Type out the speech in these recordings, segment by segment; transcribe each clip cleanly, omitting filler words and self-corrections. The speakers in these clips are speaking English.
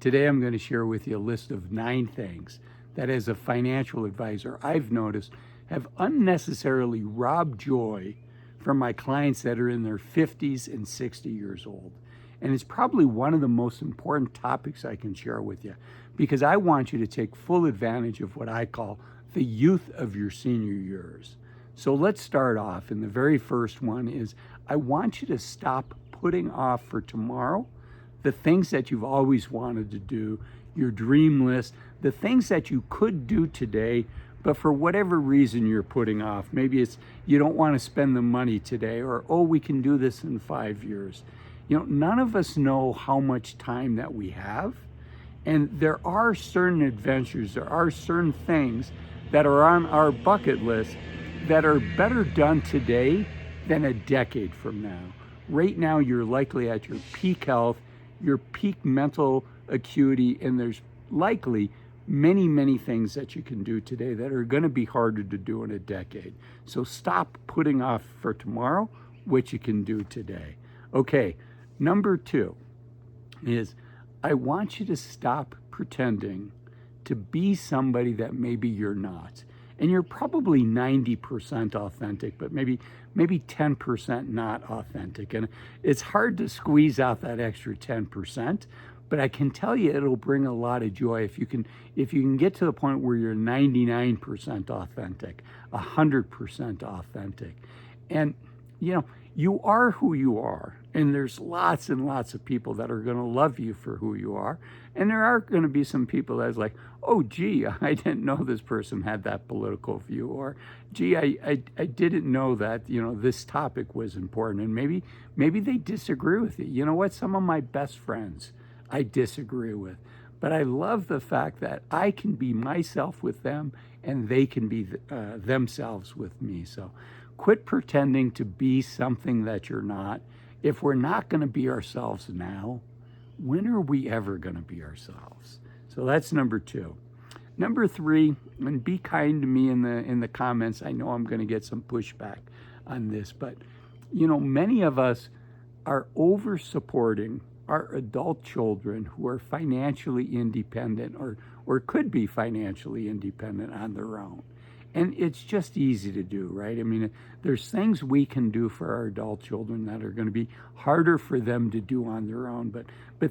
Today I'm going to share with you a list of 9 things that as a financial advisor I've noticed have unnecessarily robbed joy from my clients that are in their 50s and 60 years old. And it's probably one of the most important topics I can share with you because I want you to take full advantage of what I call the youth of your senior years. So let's start off. And the very first one is I want you to stop putting off for tomorrow the things that you've always wanted to do, your dream list, the things that you could do today, but for whatever reason you're putting off. Maybe it's you don't want to spend the money today, or, oh, we can do this in 5 years. You know, none of us know how much time that we have. And there are certain adventures, there are certain things that are on our bucket list that are better done today than a decade from now. Right now, you're likely at your peak health, your peak mental acuity, and there's likely many, many things that you can do today that are going to be harder to do in a decade. So stop putting off for tomorrow what you can do today. Okay, number 2 is I want you to stop pretending to be somebody that maybe you're not. And you're probably 90% authentic, but maybe 10% not authentic. And it's hard to squeeze out that extra 10%, but I can tell you it'll bring a lot of joy if you can get to the point where you're 99% authentic, 100% authentic. And you know, you are who you are, and there's lots and lots of people that are going to love you for who you are, and there are going to be some people that's like, oh gee, I didn't know this person had that political view, or gee, I didn't know that, you know, this topic was important, and maybe they disagree with you. You know what, some of my best friends I disagree with, but I love the fact that I can be myself with them and they can be themselves with me. So quit pretending to be something that you're not. If we're not going to be ourselves now, when are we ever going to be ourselves? So that's number 2. Number 3, and be kind to me in the comments. I know I'm going to get some pushback on this, but you know, many of us are over supporting our adult children who are financially independent or could be financially independent on their own. And it's just easy to do, right? I mean, there's things we can do for our adult children that are going to be harder for them to do on their own. But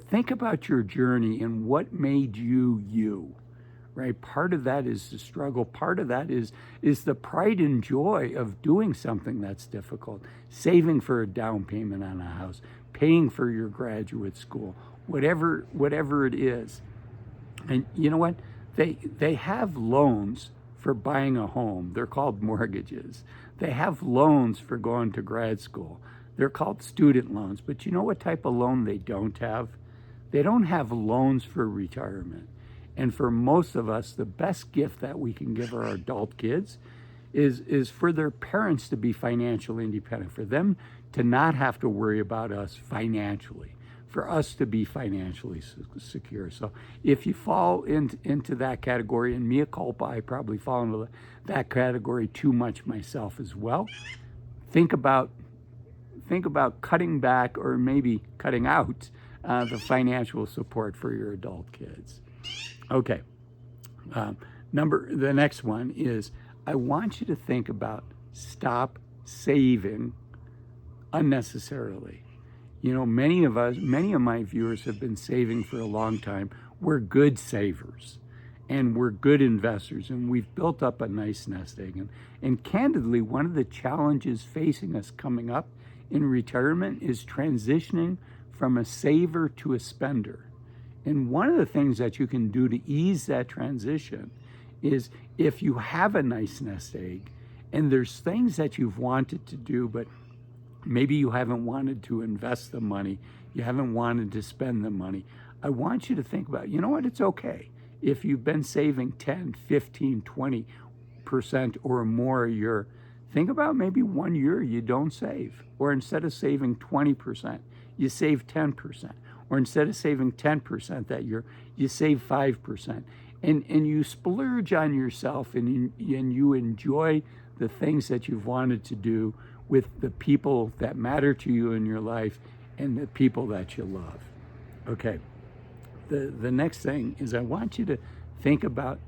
think about your journey and what made you you, right? Part of that is the struggle. Part of that is the pride and joy of doing something that's difficult, saving for a down payment on a house, paying for your graduate school, whatever it is. And you know what? They have loans for buying a home. They're called mortgages. They have loans for going to grad school. They're called student loans. But you know what type of loan they don't have? They don't have loans for retirement. And for most of us, the best gift that we can give our adult kids is for their parents to be financially independent, for them to not have to worry about us financially, for us to be financially secure. So if you fall into that category, and mea culpa, I probably fall into that category too much myself as well, think about cutting back or maybe cutting out the financial support for your adult kids. Okay, the next one is I want you to think about stop saving unnecessarily. You know, many of my viewers have been saving for a long time. We're good savers and we're good investors, and we've built up a nice nest egg. And candidly, one of the challenges facing us coming up in retirement is transitioning from a saver to a spender. And one of the things that you can do to ease that transition is if you have a nice nest egg and there's things that you've wanted to do, but maybe you haven't wanted to invest the money, you haven't wanted to spend the money, I want you to think about, you know what, it's okay. If you've been saving 10, 15, 20% or more a year, think about maybe 1 year you don't save. Or instead of saving 20%, you save 10%. Or instead of saving 10% that year, you save 5%. And you splurge on yourself and you enjoy the things that you've wanted to do with the people that matter to you in your life and the people that you love. Okay, The next thing is I want you to think about,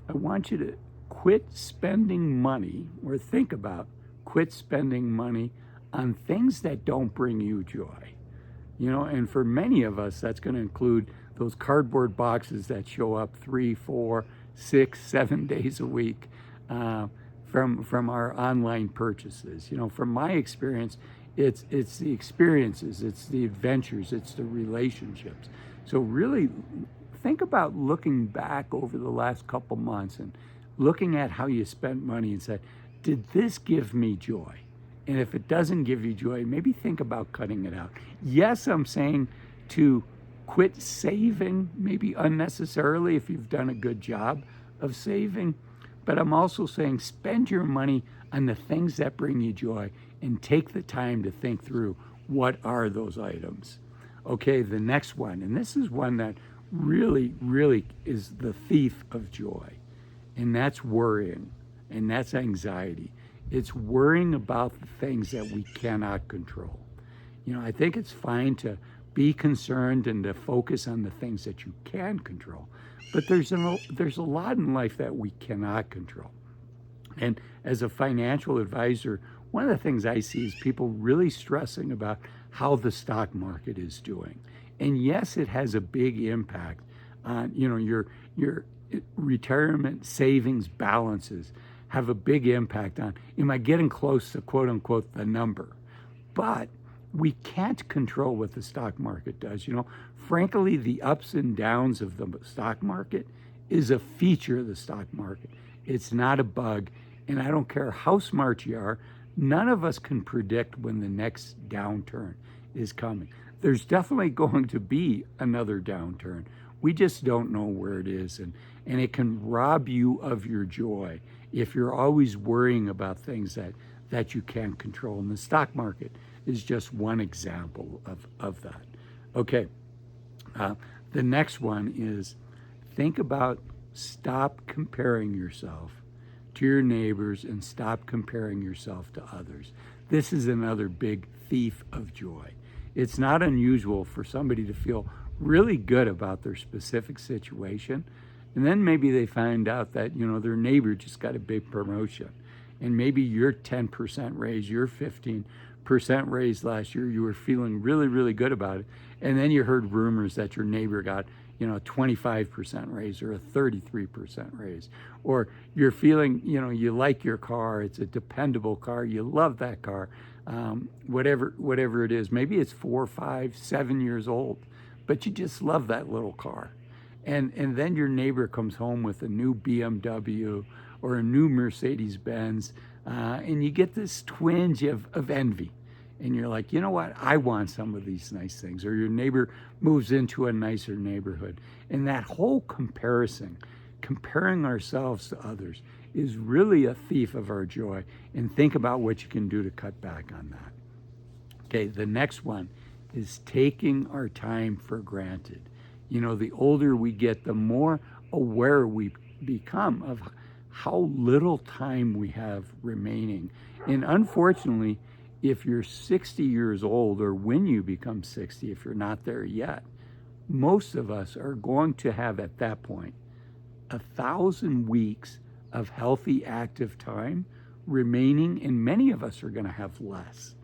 I want you to quit spending money, or think about quit spending money on things that don't bring you joy. And for many of us, that's going to include those cardboard boxes that show up 3, 4, 6, 7 days a week from our online purchases. From my experience, it's the experiences, it's the adventures, it's the relationships. So really think about looking back over the last couple months and looking at how you spent money and say, did this give me joy? And if it doesn't give you joy, maybe think about cutting it out. Yes, I'm saying to quit saving, maybe unnecessarily if you've done a good job of saving, but I'm also saying spend your money on the things that bring you joy and take the time to think through what are those items. Okay, the next one, and this is one that really, really is the thief of joy, and that's worrying, and that's anxiety. It's worrying about the things that we cannot control. I think it's fine to be concerned and to focus on the things that you can control, but there's a lot in life that we cannot control. And as a financial advisor, one of the things I see is people really stressing about how the stock market is doing. And yes, it has a big impact on, your retirement savings balances have a big impact on, am I getting close to quote unquote the number? But we can't control what the stock market does. Frankly, the ups and downs of the stock market is a feature of the stock market. It's not a bug. And I don't care how smart you are, none of us can predict when the next downturn is coming. There's definitely going to be another downturn. We just don't know where it is. And it can rob you of your joy if you're always worrying about things that you can't control. And the stock market is just one example of that. Okay, the next one is think about stop comparing yourself to your neighbors and stop comparing yourself to others. This is another big thief of joy. It's not unusual for somebody to feel really good about their specific situation, and then maybe they find out that their neighbor just got a big promotion, and maybe your 10% raise, your 15% raise last year, you were feeling really, really good about it, and then you heard rumors that your neighbor got a 25% raise or a 33% raise, or you're feeling, you like your car, it's a dependable car, you love that car, whatever it is. Maybe it's 4, 5, 7 years old, but you just love that little car. And then your neighbor comes home with a new BMW or a new Mercedes-Benz, and you get this twinge of envy. And you're like, you know what, I want some of these nice things. Or your neighbor moves into a nicer neighborhood. And that whole comparing ourselves to others, is really a thief of our joy. And think about what you can do to cut back on that. Okay, the next one is taking our time for granted. The older we get, the more aware we become of how little time we have remaining. And unfortunately, if you're 60 years old, or when you become 60, if you're not there yet, most of us are going to have at that point 1,000 weeks of healthy, active time remaining, and many of us are going to have less.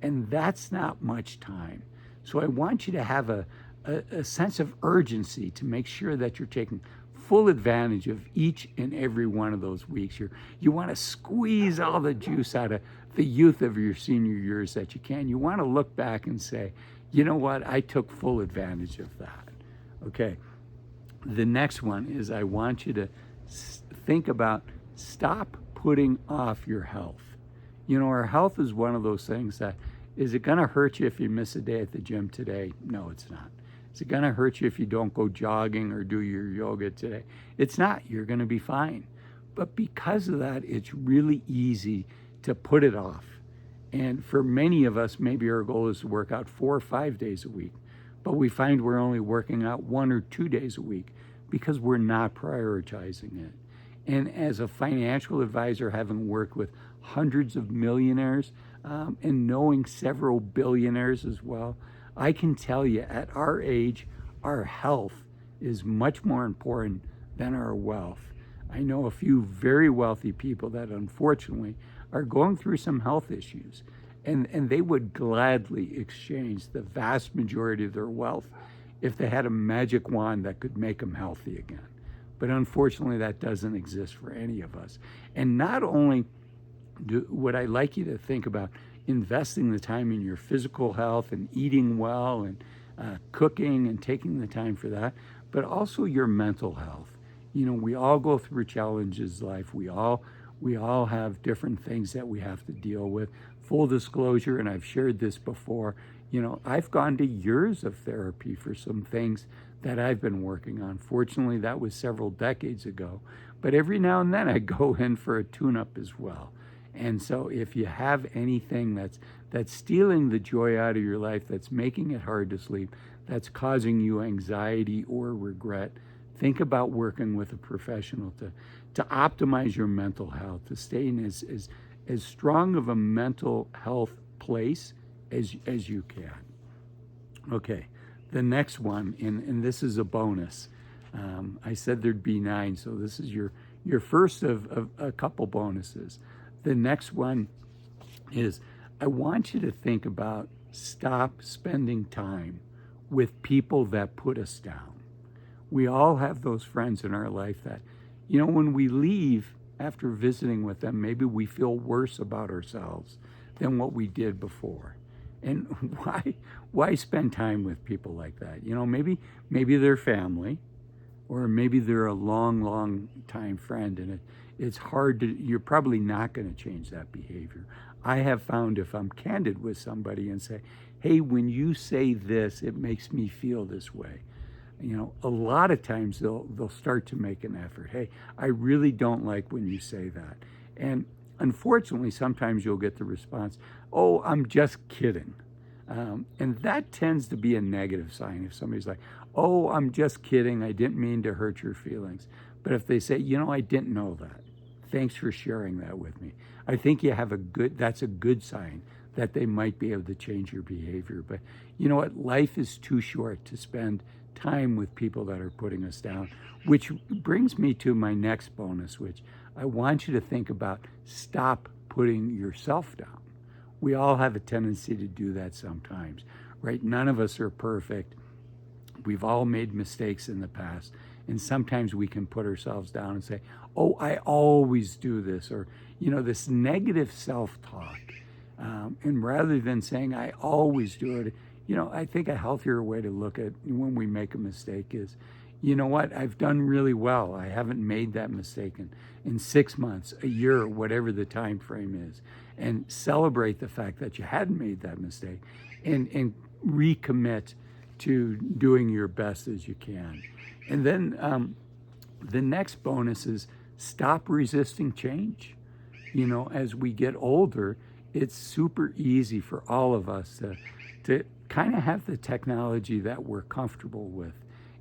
And that's not much time. So I want you to have a sense of urgency to make sure that you're taking full advantage of each and every one of those weeks. You want to squeeze all the juice out of the youth of your senior years that you can. You want to look back and say, you know what, I took full advantage of that. Okay, the next one is I want you to think about stop putting off your health. Our health is one of those things that, is it going to hurt you if you miss a day at the gym today? No, it's not. Is it going to hurt you if you don't go jogging or do your yoga today? It's not. You're going to be fine. But because of that, it's really easy to put it off. And for many of us, maybe our goal is to work out 4 or 5 days a week, but we find we're only working out 1 or 2 days a week because we're not prioritizing it. And as a financial advisor, having worked with hundreds of millionaires and knowing several billionaires as well, I can tell you at our age, our health is much more important than our wealth. I know a few very wealthy people that unfortunately are going through some health issues, and they would gladly exchange the vast majority of their wealth if they had a magic wand that could make them healthy again. But unfortunately, that doesn't exist for any of us. And not only would I like you to think about investing the time in your physical health and eating well and cooking and taking the time for that, but also your mental health. You know, we all go through challenges in life. We all have different things that we have to deal with. Full disclosure, and I've shared this before, you know, I've gone to years of therapy for some things that I've been working on. Fortunately, that was several decades ago. But every now and then I go in for a tune-up as well. And so if you have anything that's stealing the joy out of your life, that's making it hard to sleep, that's causing you anxiety or regret, think about working with a professional to optimize your mental health, to stay in as strong of a mental health place as you can. Okay, the next one, and this is a bonus. I said there'd be 9, so this is your first of a couple bonuses. The next one is, I want you to think about stop spending time with people that put us down. We all have those friends in our life that, you know, when we leave after visiting with them, maybe we feel worse about ourselves than what we did before. And why spend time with people like that? You know, maybe they're family, or maybe they're a long time friend, and it's hard to, you're probably not going to change that behavior. I have found if I'm candid with somebody and say, hey, when you say this, it makes me feel this way. You know, a lot of times they'll start to make an effort. Hey, I really don't like when you say that. And unfortunately, sometimes you'll get the response, oh, I'm just kidding. And that tends to be a negative sign. If somebody's like, oh, I'm just kidding, I didn't mean to hurt your feelings. But if they say, you know, I didn't know that, thanks for sharing that with me, I think you have that's a good sign that they might be able to change your behavior. But you know what? Life is too short to spend time with people that are putting us down, which brings me to my next bonus, which I want you to think about. Stop putting yourself down. We all have a tendency to do that sometimes, right? None of us are perfect. We've all made mistakes in the past. And sometimes we can put ourselves down and say, oh, I always do this, or, you know, this negative self-talk. And rather than saying, I always do it, you know, I think a healthier way to look at when we make a mistake is, you know what, I've done really well. I haven't made that mistake in 6 months, a year, whatever the time frame is. And celebrate the fact that you hadn't made that mistake, and recommit to doing your best as you can. And then the next bonus is stop resisting change. You know, as we get older, it's super easy for all of us to kind of have the technology that we're comfortable with.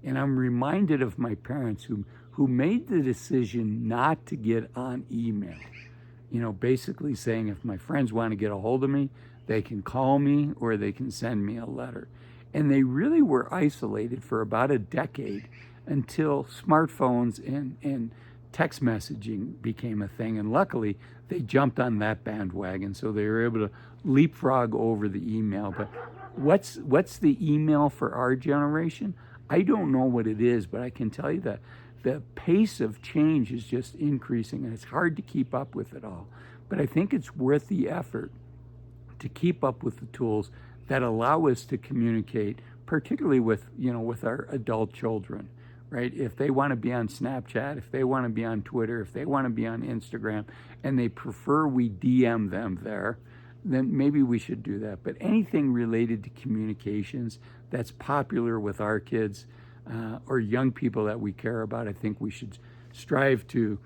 And I'm reminded of my parents who made the decision not to get on email. You know, basically saying if my friends want to get a hold of me, they can call me or they can send me a letter. And they really were isolated for about a decade until smartphones and text messaging became a thing. And luckily, they jumped on that bandwagon, so they were able to leapfrog over the email. But what's the email for our generation? I don't know what it is, but I can tell you that the pace of change is just increasing, and it's hard to keep up with it all. But I think it's worth the effort to keep up with the tools that allow us to communicate, particularly with our adult children, right? If they want to be on Snapchat, if they want to be on Twitter, if they want to be on Instagram, and they prefer we DM them there, then maybe we should do that. But anything related to communications that's popular with our kids or young people that we care about, I think we should strive to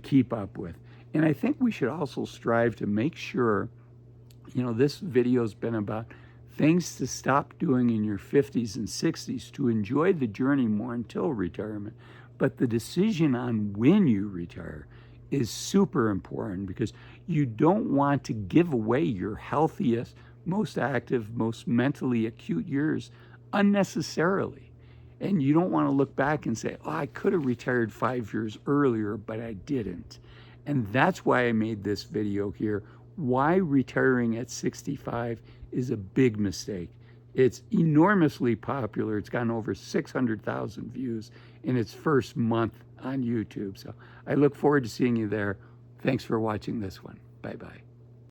keep up with. And I think we should also strive to make sure, you know, this video's been about things to stop doing in your 50s and 60s to enjoy the journey more until retirement. But the decision on when you retire is super important, because you don't want to give away your healthiest, most active, most mentally acute years unnecessarily. And you don't want to look back and say, oh, I could have retired 5 years earlier, but I didn't. And that's why I made this video here. Why retiring at 65 is a big mistake. It's enormously popular. It's gotten over 600,000 views in its first month on YouTube. So I look forward to seeing you there. Thanks for watching this one. Bye-bye.